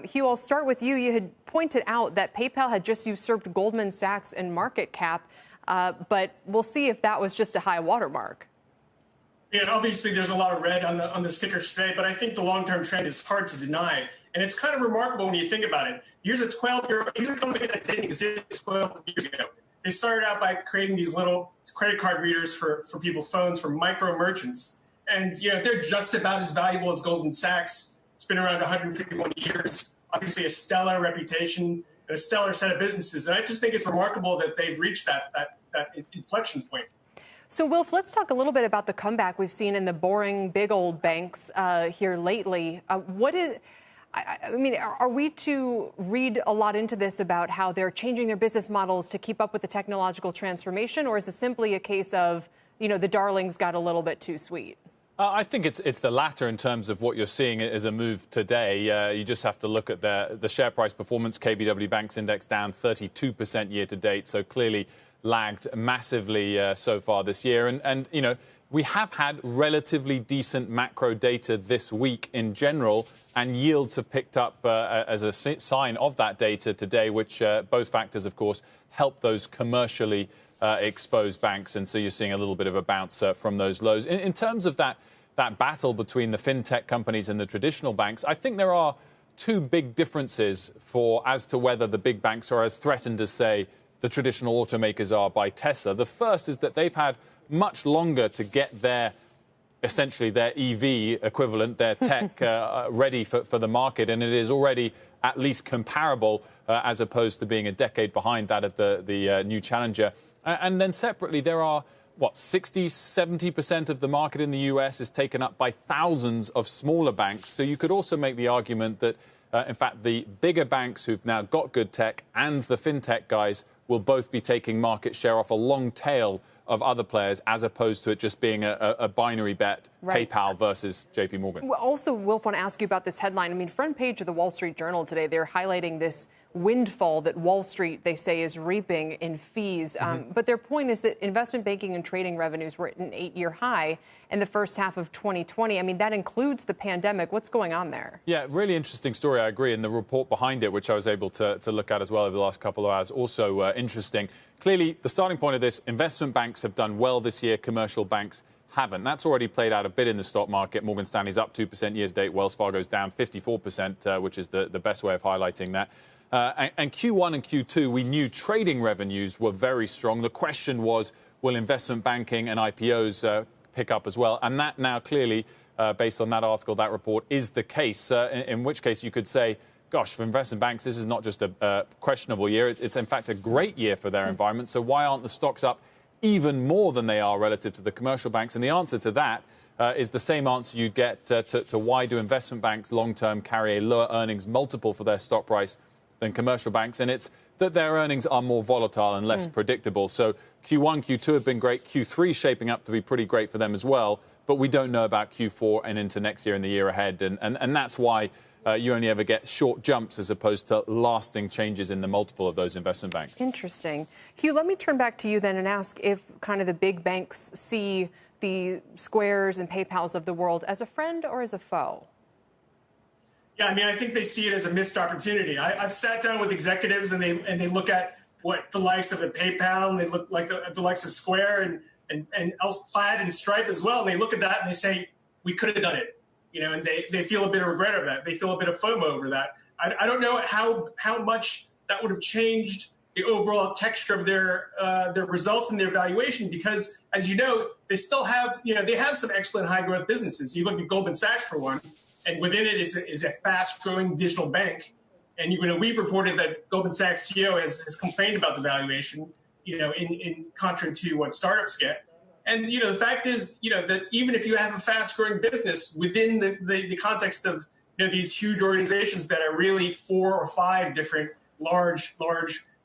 Hugh, I'll start with you. You had pointed out that PayPal had just usurped Goldman Sachs in market cap, but we'll see if that was just a high watermark. Yeah, obviously there's a lot of red on the stickers today, but I think the long-term trend is hard to deny. And it's kind of remarkable when you think about it. Here's a 12-year-old, here's a company that didn't exist 12 years ago. They started out by creating these little credit card readers for people's phones for micro merchants. And, they're just about as valuable as Goldman Sachs. It's been around 151 years, obviously a stellar reputation, and a stellar set of businesses. And I just think it's remarkable that they've reached that inflection point. So, Wilf, let's talk a little bit about the comeback we've seen in the boring big old banks here lately. Are we to read a lot into this about how they're changing their business models to keep up with the technological transformation, or is it simply a case of, the darlings got a little bit too sweet? I think it's the latter in terms of what you're seeing as a move today. You just have to look at the share price performance. KBW Bank's index down 32% year to date, so clearly lagged massively so far this year. And we have had relatively decent macro data this week in general, and yields have picked up as a sign of that data today, which both factors, of course, help those commercially exposed banks. And so you're seeing a little bit of a bounce from those lows. In terms of that battle between the fintech companies and the traditional banks, I think there are two big differences as to whether the big banks are as threatened as, say, the traditional automakers are by Tesla. The first is that they've had much longer to get essentially their EV equivalent, their tech, ready for the market, and it is already at least comparable as opposed to being a decade behind that of the new challenger. And then separately, there are, 60-70% of the market in the US is taken up by thousands of smaller banks. So you could also make the argument that, in fact, the bigger banks who've now got good tech and the fintech guys will both be taking market share off a long tail of other players, as opposed to it just being a binary bet, right. PayPal versus JP Morgan. Also, Wilf, want to ask you about this headline. Front page of the Wall Street Journal today, they're highlighting this windfall that Wall Street, they say, is reaping in fees. But their point is that investment banking and trading revenues were at an 8-year high in the first half of 2020. That includes the pandemic. What's going on there? Yeah, really interesting story, I agree. And the report behind it, which I was able to look at as well over the last couple of hours, also interesting. Clearly, the starting point of this, investment banks have done well this year, commercial banks haven't. That's already played out a bit in the stock market. Morgan Stanley's up 2% year to date. Wells Fargo's down 54%, which is the best way of highlighting that. And Q1 and Q2, we knew trading revenues were very strong. The question was, will investment banking and IPOs pick up as well? And that now clearly, based on that article, that report, is the case, in which case you could say, gosh, for investment banks, this is not just a questionable year. It's, in fact, a great year for their environment. So why aren't the stocks up even more than they are relative to the commercial banks? And the answer to that is the same answer you'd get to why do investment banks long-term carry a lower earnings multiple for their stock price than commercial banks, and it's that their earnings are more volatile and less predictable. So Q1, Q2 have been great. Q3 shaping up to be pretty great for them as well, but we don't know about Q4 and into next year and the year ahead, and that's why you only ever get short jumps as opposed to lasting changes in the multiple of those investment banks. Interesting. Hugh, let me turn back to you then and ask if kind of the big banks see the Squares and PayPals of the world as a friend or as a foe? Yeah, I think they see it as a missed opportunity. I've sat down with executives and they look at what the likes of the PayPal, and they look like the likes of Square and Plaid and Stripe as well. And they look at that and they say, we could have done it. And they feel a bit of regret of that. They feel a bit of FOMO over that. I don't know how much that would have changed the overall texture of their results and their valuation, because, as you know, they still have, they have some excellent high growth businesses. You look at Goldman Sachs for one, and within it is a fast-growing digital bank. And we've reported that Goldman Sachs CEO has complained about the valuation, in contrary to what startups get. And the fact is, that even if you have a fast-growing business within the context of these huge organizations that are really 4 or 5 different large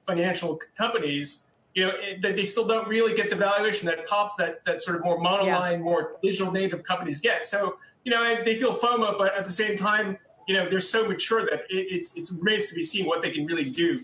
financial companies, that they still don't really get the valuation that pop that sort of more monoline, more digital native companies get. So they feel FOMO, but at the same time, they're so mature that it remains to be seen what they can really do